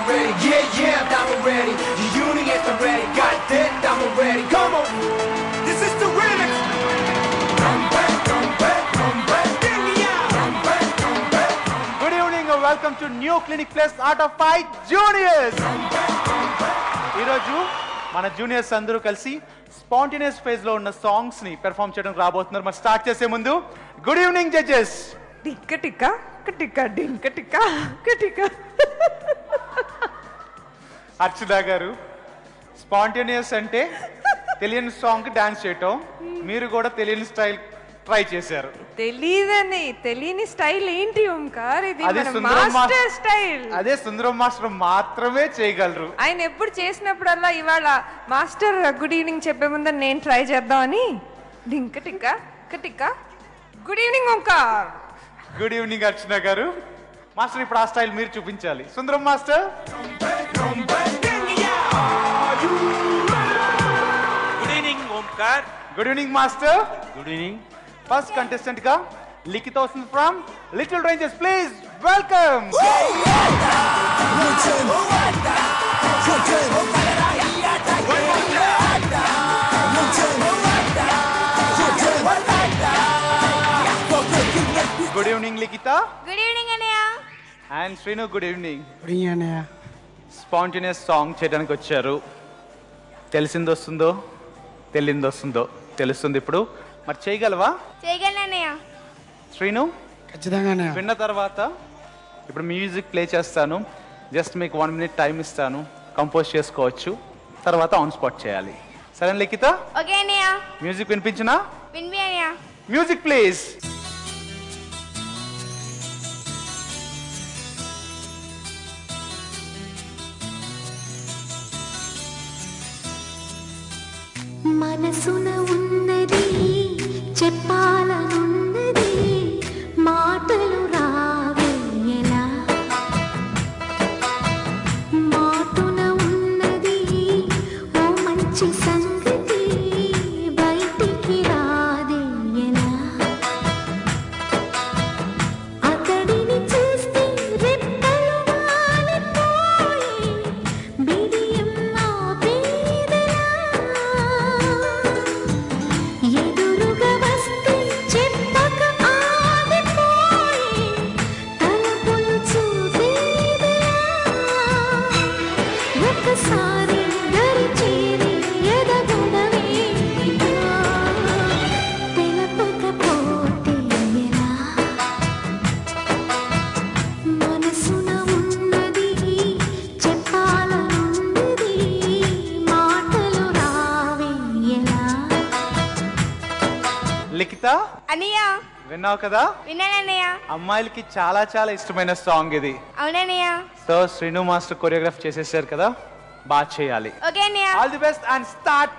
ready. Yeah, yeah, I'm ready. The unit is ready. Got that, I'm ready. Come on. This is the remix. Come back, come back, come back. Get me out. Come back, come back. Good evening and welcome to New Clinic Plus Art of Fight Juniors. ఈరోజు మన juniors అందరూ కలిసి spontaneous phase లో ఉన్న songs ని perform చేయడానికి రాబోతున్నారు. మరి స్టార్ట్ చేసే ముందు గుడ్ ఈవినింగ్ జడ్జెస్. టిక్క టిక్క టిక్క డింక టిక్క టిక్క. అర్చన గారు, స్పాంటేనియస్ అంటే తెలియని సాంగ్ కి డాన్స్ చేయటం, మీరు కూడా తెలియని స్టైల్ ట్రై చేశారు. తెలియని స్టైల్ ఏంటి ఓంకార్? ఇది అదే మన సుందరం మాస్టర్ స్టైల్. అదే సుందరం మాస్టర్ మాత్రమే చేయగలరు. ఆయన ఎప్పుడు చేసినప్పుడల్లా ఇవాళ మాస్టర్ గుడ్ ఈవినింగ్ చెప్పే ముందు నేను ట్రై చేద్దామని డింక టిక్క టిక్క. Good evening Omkar. Good evening Archana garu. Master ఇప్పుడు ఆ స్టైల్ మీరు చూపించాలి. Sundaram master. Good evening Omkar. Good evening master. Good evening. First contestant గా లిఖిత వస్తుంది from little rangers. Please welcome. Good evening Likhitha. Good evening అన్నయ్య. And Srinu good evening. Good evening అన్నయ్య. స్పాంటేనియస్ సాంగ్ చేయడానికి వచ్చారు. తెలిసింది వస్తుందో తెలియంది వస్తుందో తెలుస్తుంది ఇప్పుడు. మరి చేయగలవా? చేయగలను అన్నయ్య. శ్రీను, ఖచ్చితంగా అన్నయ్య. విన్న తర్వాత ఇప్పుడు మ్యూజిక్ ప్లే చేస్తాను. జస్ట్ మీకు 1 minute టైం ఇస్తాను. కంపోజ్ చేసుకోవచ్చు. తర్వాత ఆన్ స్పాట్ చేయాలి. సరే లిఖిత, ఓకే అన్నయ్య. మ్యూజిక్ వినిపించినా? వినిపి అన్నయ్య. Music please. మనసున ఉన్నది చెప్పాలనున్నది మాటలు రావేలా, మాటున ఉన్నది ఓ మంచి సంగతి బయటికి రాదేలా. అతడిని చూస్తే రెప్పలు వాలిపోయి బిడియం ఆపేదెలా. ఎదురుగా వస్తే చెప్పక ఆగిపోయి తలుపులు చూసేదెలా. ఒకసారి దరి చేరి ఎదగొడవేదిగా తెలపకపోతే ఎలా. మనసున ఉన్నది చెప్పాలనున్నది మాటలు రావేలా. లిఖిత, అన్నయ్య. విన్నావు కదా? విన్నాను అన్నయ్య. అమ్మాయిలకి చాలా చాలా ఇష్టమైన సాంగ్ ఇది. అవునన్నయ్య. సో శ్రీను మాస్టర్ కొరియోగ్రాఫ్ చేసేసారు కదా, బాగా చేయాలి. ఓకే అన్నయ్య. All the best and start.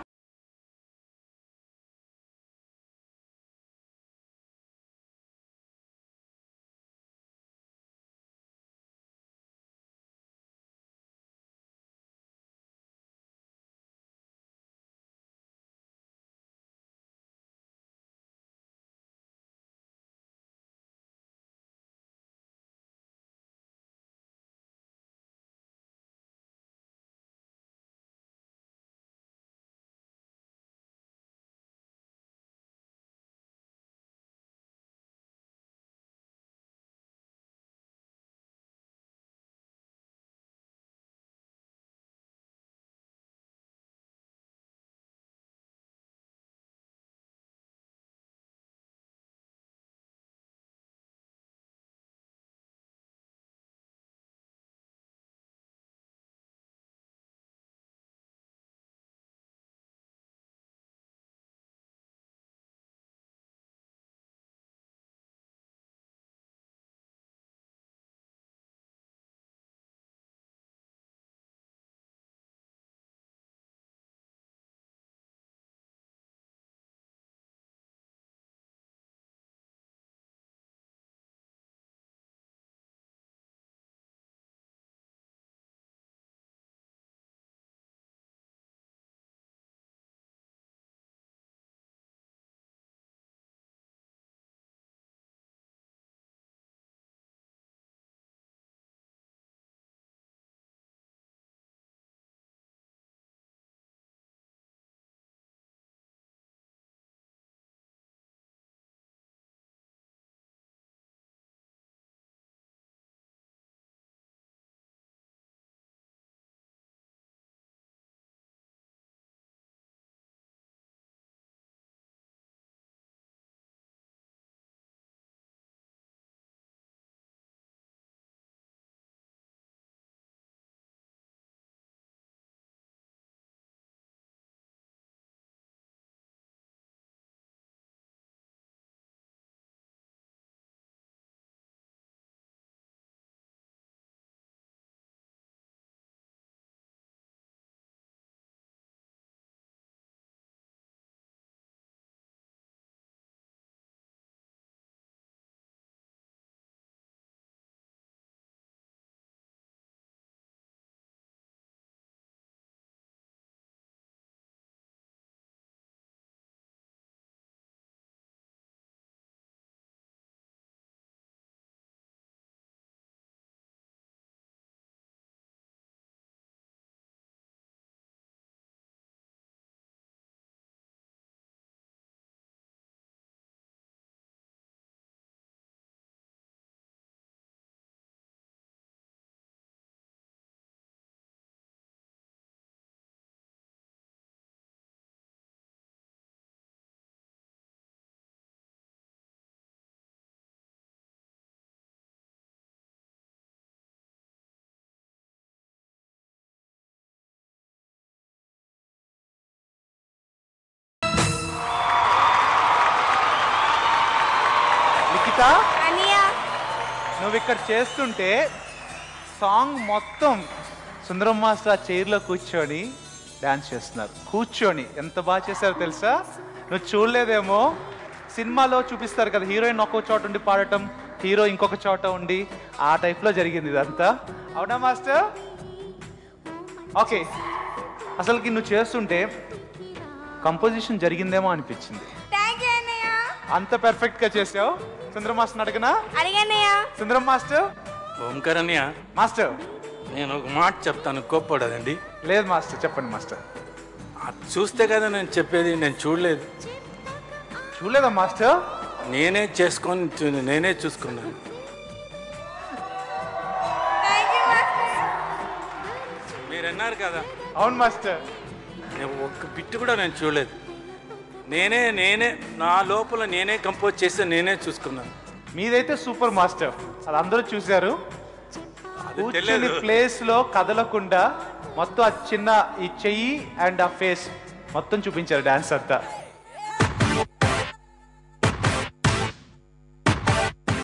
నువ్వు ఇక్కడ చేస్తుంటే సాంగ్ మొత్తం సుందరం మాస్టర్ ఆ చైర్లో కూర్చొని డాన్స్ చేస్తున్నారు. కూర్చొని ఎంత బాగా చేశారో తెలుసా? నువ్వు చూడలేదేమో, సినిమాలో చూపిస్తారు కదా, హీరోయిన్ ఒక్కొక్క చోట ఉండి పాడటం, హీరో ఇంకొక చోట ఉండి, ఆ టైప్లో జరిగింది ఇదంతా. అవునా మాస్టర్? ఓకే, అసలుకి నువ్వు చేస్తుంటే కంపోజిషన్ జరిగిందేమో అనిపించింది. థ్యాంక్ యూ అన్నయ్య. అంత పర్ఫెక్ట్గా చేసావు. సుందరం మాస్టర్ అడగనా? అడిగన్నయ్య. సుందరం మాస్టర్. ఓంకార్ అన్నయ్య, మాస్టర్. నేను ఒక మాట చెప్తాను, కోప్పడదండి. లేదు మాస్టర్, చెప్పండి మాస్టర్. అది చూస్తే కదా నేను చెప్పేది, నేను చూడలేదు. చూడలేదా మాస్టర్? నేనే నేనే చూసుకున్నాను. Thank you master. మీరు అన్నారు కదా, అవును మాస్టర్. నేను ఒక్క బిట్టు కూడా నేను చూడలేదు. నేనే నా లోపల నేనే కంపోజ్ చేసి నేనే చూసుకున్నాను. మీదైతే సూపర్ మాస్టర్, అది అందరూ చూశారు. అది కూర్చుని తెలియదు. ప్లేస్ లో కదలకుండా మొత్తం ఆ చిన్న ఈ చెయ్యి అండ్ ఆ ఫేస్ మొత్తం చూపించారు డాన్స్ అంతా.